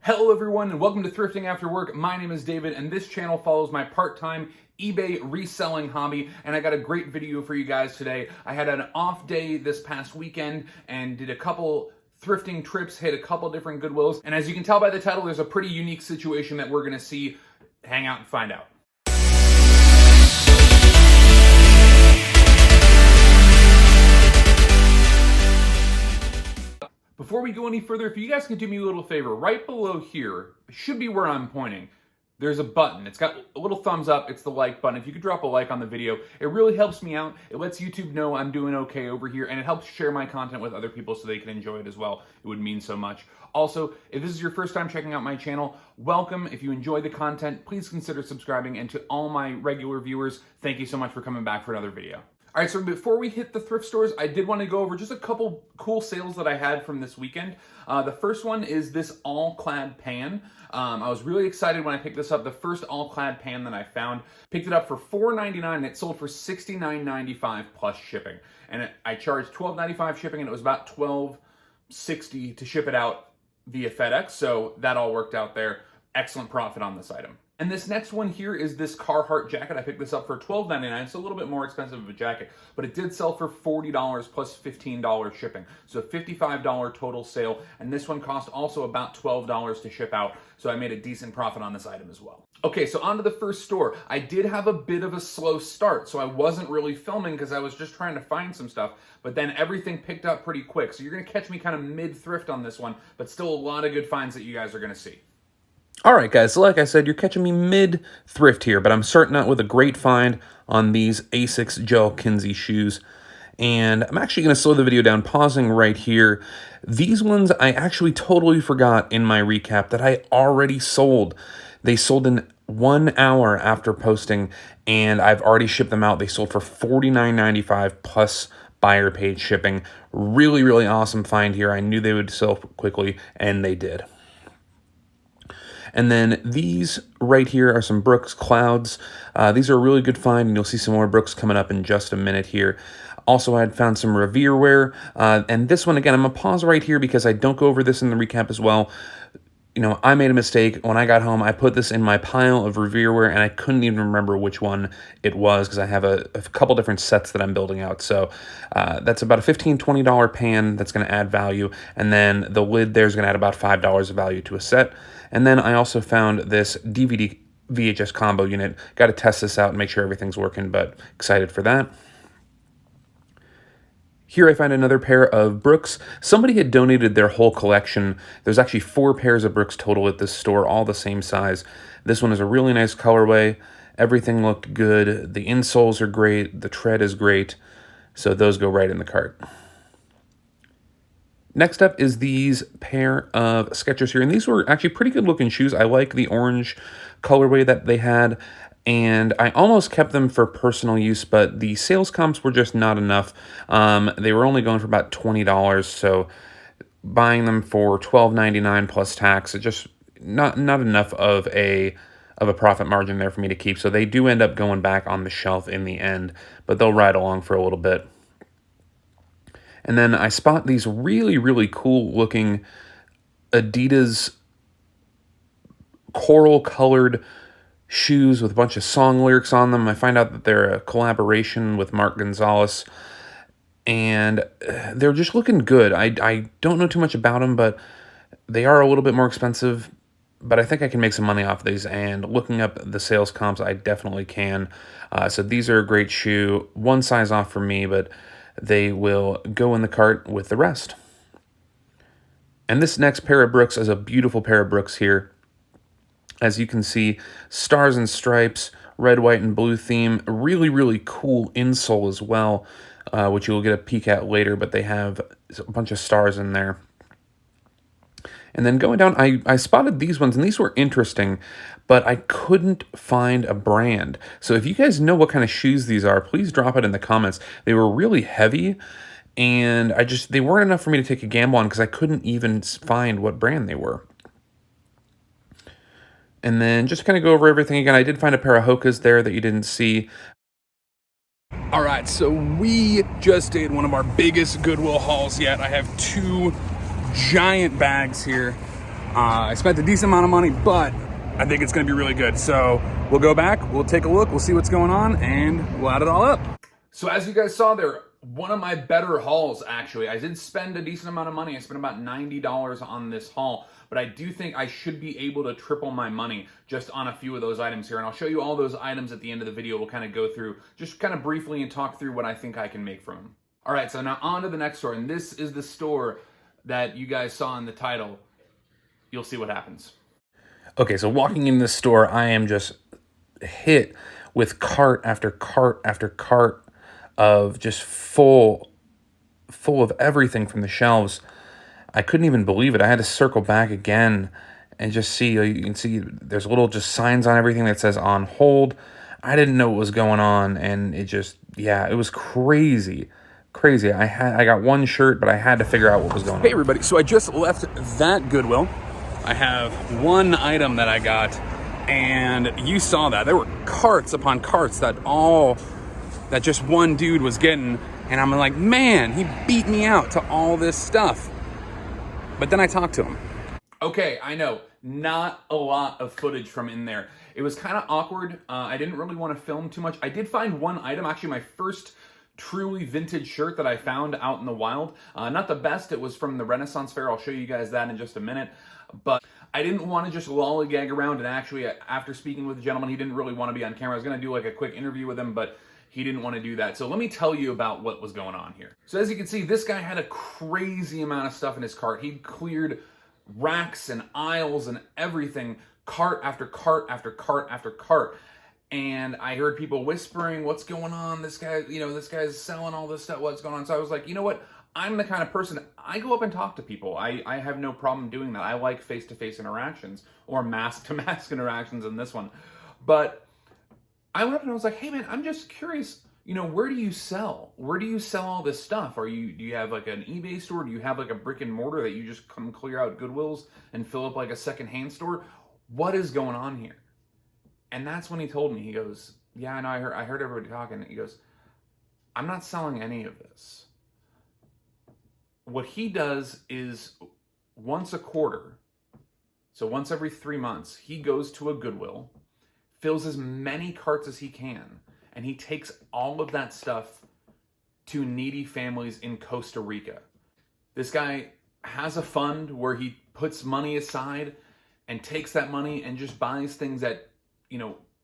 Hello everyone and welcome to Thrifting After Work. My name is David and this channel follows my part-time eBay reselling hobby, and I got a great video for you guys today. I had an off day this past weekend and did a couple thrifting trips, hit a couple different Goodwills, and as you can tell by the title, there's a pretty unique situation that we're gonna see. Hang out and find out. Before we go any further, if you guys can do me a little favor, right below here, should be where I'm pointing, there's a button. It's got a little thumbs up. It's the like button. If you could drop a like on the video, it really helps me out. It lets YouTube know I'm doing okay over here, and it helps share my content with other people so they can enjoy it as well. It would mean so much. Also, if this is your first time checking out my channel, welcome. If you enjoy the content, please consider subscribing. And to all my regular viewers, thank you so much for coming back for another video. All right, so before we hit the thrift stores, I did want to go over just a couple cool sales that I had from this weekend. The first one is this all-clad pan. I was really excited when I picked this up. The first all-clad pan that I found. Picked it up for $4.99 and it sold for $69.95 plus shipping. And I charged $12.95 shipping and it was about $12.60 to ship it out via FedEx. So that all worked out there. Excellent profit on this item. And this next one here is this Carhartt jacket. I picked this up for $12.99. It's a little bit more expensive of a jacket, but it did sell for $40 plus $15 shipping. So $55 total sale. And this one cost also about $12 to ship out. So I made a decent profit on this item as well. Okay, so on to the first store. I did have a bit of a slow start, so I wasn't really filming because I was just trying to find some stuff, but then everything picked up pretty quick. So you're gonna catch me kind of mid-thrift on this one, but still a lot of good finds that you guys are gonna see. All right, guys, so like I said, you're catching me mid-thrift here, but I'm starting out with a great find on these Asics Gel Kinsey shoes. And I'm actually going to slow the video down, pausing right here. These ones I actually totally forgot in my recap that I already sold. They sold in 1 hour after posting, and I've already shipped them out. They sold for $49.95 plus buyer paid shipping. Really, really awesome find here. I knew they would sell quickly, and they did. And then these right here are some Brooks Clouds. These are a really good find, and you'll see some more Brooks coming up in just a minute here. Also, I had found some Revere wear, and this one, again, I'm going to pause right here because I don't go over this in the recap as well. You know, I made a mistake. When I got home, I put this in my pile of Revere wear, and I couldn't even remember which one it was because I have a couple different sets that I'm building out. So that's about a $15, $20 pan that's going to add value, and then the lid there is going to add about $5 of value to a set. And then I also found this DVD VHS combo unit. Got to test this out and make sure everything's working, but excited for that. Here I find another pair of Brooks. Somebody had donated their whole collection. There's actually 4 pairs of Brooks total at this store, all the same size. This one is a really nice colorway. Everything looked good. The insoles are great. The tread is great. So those go right in the cart. Next up is these pair of Skechers here, and these were actually pretty good looking shoes. I like the orange colorway that they had, and I almost kept them for personal use, but the sales comps were just not enough. They were only going for about $20, so buying them for $12.99 plus tax, it just not enough of a profit margin there for me to keep. So they do end up going back on the shelf in the end, but they'll ride along for a little bit. And then I spot these really, really cool looking Adidas coral colored shoes with a bunch of song lyrics on them. I find out that they're a collaboration with Mark Gonzalez, and they're just looking good. I don't know too much about them, but they are a little bit more expensive, but I think I can make some money off these, and looking up the sales comps, I definitely can. So these are a great shoe. One size off for me, but they will go in the cart with the rest. And this next pair of Brooks is a beautiful pair of Brooks here. As you can see, stars and stripes, red, white, and blue theme. Really, really cool insole as well, which you'll get a peek at later, but they have a bunch of stars in there. And then going down, I spotted these ones, and these were interesting, but I couldn't find a brand. So if you guys know what kind of shoes these are, please drop it in the comments. They were really heavy, and they weren't enough for me to take a gamble on because I couldn't even find what brand they were. And then just kind of go over everything again. I did find a pair of Hokas there that you didn't see. All right, so we just did one of our biggest Goodwill hauls yet. I have 2 giant bags here I spent a decent amount of money, but I think it's going to be really good. So we'll go back, we'll take a look, we'll see what's going on, and we'll add it all up. So as you guys saw there, one of my better hauls, actually. I did spend a decent amount of money. I spent about $90 on this haul, but I do think I should be able to triple my money just on a few of those items here. And I'll show you all those items at the end of the video. We'll kind of go through, just kind of briefly and talk through what I think I can make from them. All right, so now on to the next store. And this is the store that you guys saw in the title. You'll see what happens. Okay, so walking in this store, I am just hit with cart after cart after cart of just full of everything from the shelves. I couldn't even believe it. I had to circle back again and just see. You can see there's little just signs on everything that says on hold. I didn't know what was going on, and it just, yeah, it was crazy. I got one shirt, but I had to figure out what was going on. Hey everybody, so I just left that Goodwill. I have one item that I got, and you saw that. There were carts upon carts that just one dude was getting, and I'm like, man, he beat me out to all this stuff. But then I talked to him. Okay, I know, not a lot of footage from in there. It was kind of awkward. I didn't really want to film too much. I did find one item, actually my first truly vintage shirt that I found out in the wild. Not the best, it was from the Renaissance Fair. I'll show you guys that in just a minute. But I didn't want to just lollygag around, and actually after speaking with the gentleman, he didn't really want to be on camera. I was going to do like a quick interview with him, but he didn't want to do that. So let me tell you about what was going on here. So as you can see, this guy had a crazy amount of stuff in his cart. He cleared racks and aisles and everything, cart after cart after cart after cart. And I heard people whispering, what's going on? This guy, this guy's selling all this stuff. What's going on? So I was like, you know what? I'm the kind of person, I go up and talk to people. I have no problem doing that. I like face-to-face interactions or mask-to-mask interactions in this one. But I went up and I was like, hey man, I'm just curious, where do you sell? Where do you sell all this stuff? Do you have like an eBay store? Do you have like a brick and mortar that you just come clear out Goodwills and fill up like a secondhand store? What is going on here? And that's when he told me, he goes, yeah, I know, I heard everybody talking. He goes, I'm not selling any of this. What he does is once a quarter, so once every 3 months, he goes to a Goodwill, fills as many carts as he can, and he takes all of that stuff to needy families in Costa Rica. This guy has a fund where he puts money aside and takes that money and just buys things that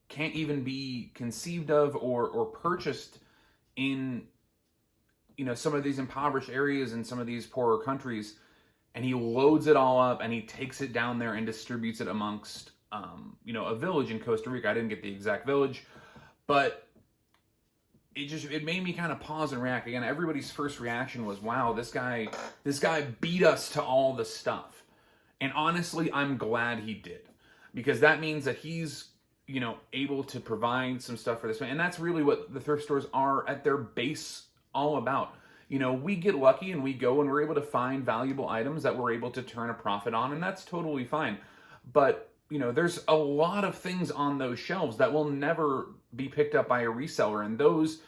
can't even be conceived of or purchased in, some of these impoverished areas in some of these poorer countries. And he loads it all up and he takes it down there and distributes it amongst, a village in Costa Rica. I didn't get the exact village, but it made me kind of pause and react. Again, everybody's first reaction was, wow, this guy beat us to all the stuff. And honestly, I'm glad he did, because that means that he's, able to provide some stuff for this family. And that's really what the thrift stores are at their base all about. We get lucky and we go and we're able to find valuable items that we're able to turn a profit on, and that's totally fine. But, there's a lot of things on those shelves that will never be picked up by a reseller, and those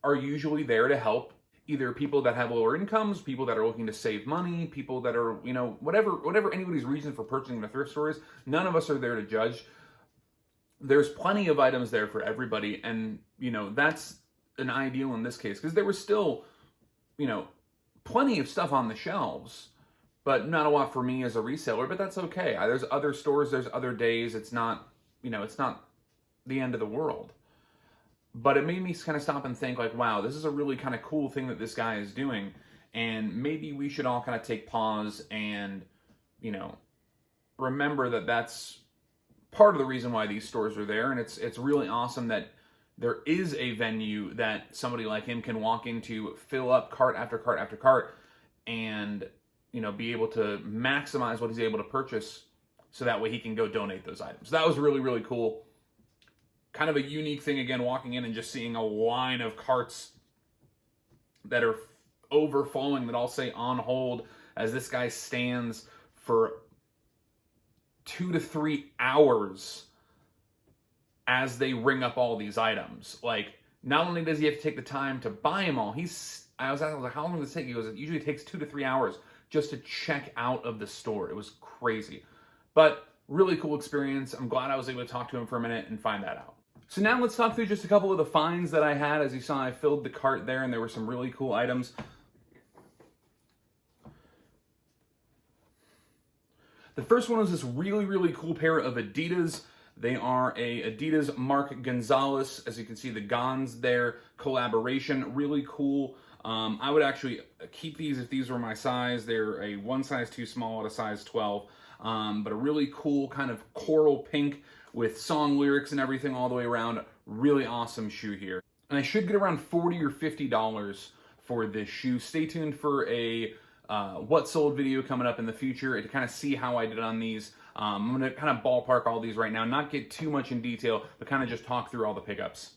are usually there to help either people that have lower incomes, people that are looking to save money, people that are, whatever anybody's reason for purchasing the thrift store is. None of us are there to judge. There's plenty of items there for everybody, and, that's an ideal in this case, because there was still, plenty of stuff on the shelves, but not a lot for me as a reseller, but that's okay. There's other stores, there's other days. It's not, it's not the end of the world. But it made me kind of stop and think like, wow, this is a really kind of cool thing that this guy is doing. And maybe we should all kind of take pause and, remember that that's part of the reason why these stores are there. And it's really awesome that there is a venue that somebody like him can walk into, fill up cart after cart after cart, and, be able to maximize what he's able to purchase so that way he can go donate those items. That was really, really cool. Kind of a unique thing, again, walking in and just seeing a line of carts that are overflowing that all say on hold as this guy stands for 2 to 3 hours as they ring up all these items. Like, not only does he have to take the time to buy them all, I was asking, how long does it take? He goes, it usually takes 2 to 3 hours just to check out of the store. It was crazy. But really cool experience. I'm glad I was able to talk to him for a minute and find that out. So now let's talk through just a couple of the finds that I had. As you saw, I filled the cart there and there were some really cool items. The first one was this really, really cool pair of Adidas. They are a Adidas Mark Gonzalez. As you can see, the Gons there, collaboration, really cool. I would actually keep these if these were my size. They're a one size too small at a size 12, but a really cool kind of coral pink with song lyrics and everything all the way around. Really awesome shoe here. And I should get around $40 or $50 for this shoe. Stay tuned for a what sold video coming up in the future to kind of see how I did on these. I'm going to kind of ballpark all these right now, not get too much in detail, but kind of just talk through all the pickups.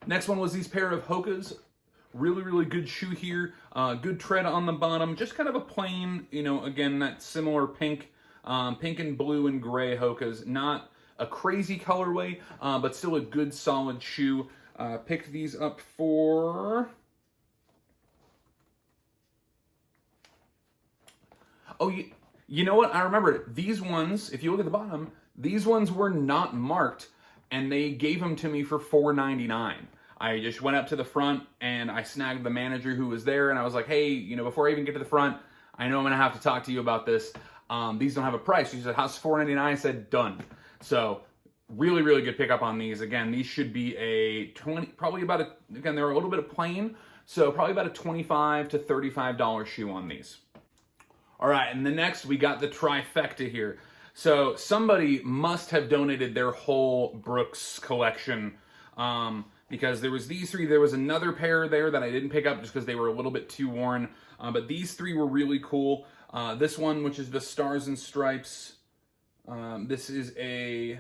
Next one was these pair of Hokas. Really, really good shoe here. Good tread on the bottom. Just kind of a plain, you know, again, that similar pink and blue and gray Hokas. Not a crazy colorway, but still a good solid shoe. Picked these up for... Oh, you know what? I remember these ones, if you look at the bottom, these ones were not marked, and they gave them to me for $4.99. I just went up to the front and I snagged the manager who was there, and I was like, hey, you know, before I even get to the front, I know I'm going to have to talk to you about this. These don't have a price. She said, how's $4.99? I said, done. So really, really good pickup on these. Again, these should be a 20, probably about a, again, they're a little bit of plain, so probably about a $25 to $35 shoe on these. All right, and the next we got the trifecta here. So somebody must have donated their whole Brooks collection, because there was these three. There was another pair there that I didn't pick up just because they were a little bit too worn. But these three were really cool. This one, which is the Stars and Stripes. This is a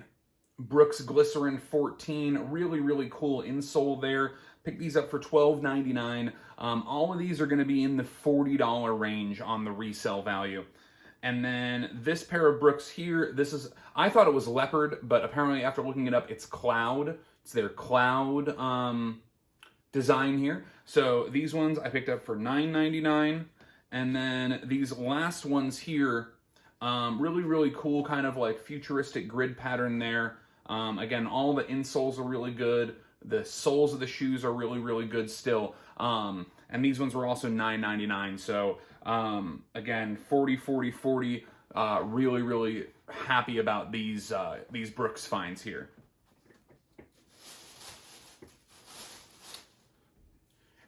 Brooks Glycerin 14. Really, really cool insole there. Picked these up for $12.99. All of these are going to be in the $40 range on the resale value. And then this pair of Brooks here, this is, I thought it was leopard, but apparently after looking it up, it's cloud. It's their cloud design here. So these ones I picked up for $9.99. And then these last ones here, really, really cool, kind of like futuristic grid pattern there. Again, all the insoles are really good. The soles of the shoes are really, really good still. And these ones were also $9.99. So again, 40, 40, 40. Really, really happy about these Brooks finds here.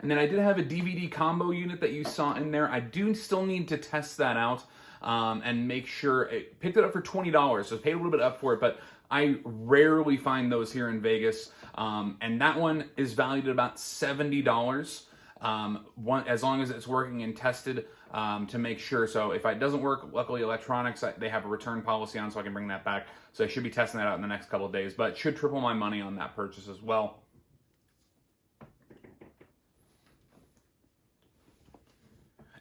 And then I did have a DVD combo unit that you saw in there. I do still need to test that out and make sure. It picked it up for $20, so paid a little bit up for it, but I rarely find those here in Vegas. And that one is valued at about $70. As long as it's working and tested to make sure. So if it doesn't work, luckily electronics, they have a return policy on, so I can bring that back. So I should be testing that out in the next couple of days, but should triple my money on that purchase as well.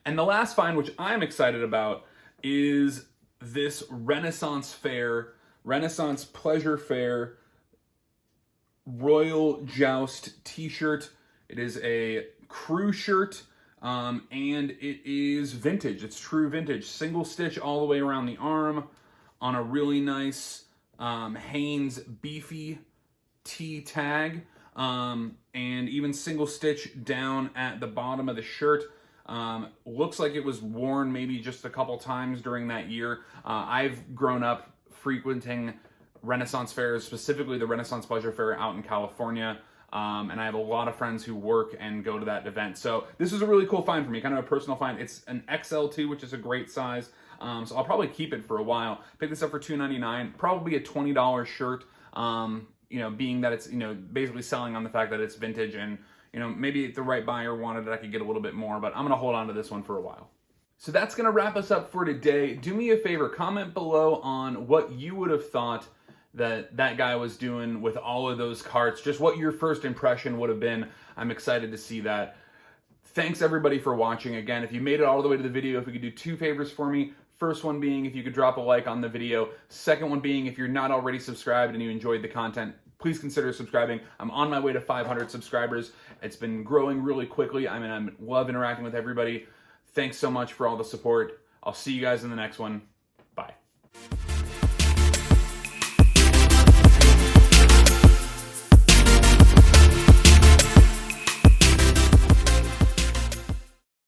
And the last find, which I'm excited about, is this Renaissance Pleasure Fair Royal Joust t-shirt. It is a crew shirt, and it is vintage. It's true vintage. Single stitch all the way around the arm on a really nice Hanes beefy T tag, and even single stitch down at the bottom of the shirt. Looks like it was worn maybe just a couple times during that year. I've grown up frequenting Renaissance fairs, specifically the Renaissance Pleasure Fair out in California. And I have a lot of friends who work and go to that event. So this was a really cool find for me, kind of a personal find. It's an XL2, which is a great size. So I'll probably keep it for a while. Pick this up for $2.99, probably a $20 shirt. You know, being that it's, you know, basically selling on the fact that it's vintage, and, you know, maybe if the right buyer wanted it, I could get a little bit more, but I'm going to hold on to this one for a while. So that's going to wrap us up for today. Do me a favor, comment below on what you would have thought that guy was doing with all of those carts, just what your first impression would have been. I'm excited to see that. Thanks everybody for watching. Again, if you made it all the way to the video, if you could do two favors for me. First one being if you could drop a like on the video. Second one being if you're not already subscribed and you enjoyed the content, please consider subscribing. I'm on my way to 500 subscribers. It's been growing really quickly. I mean, I love interacting with everybody. Thanks so much for all the support. I'll see you guys in the next one.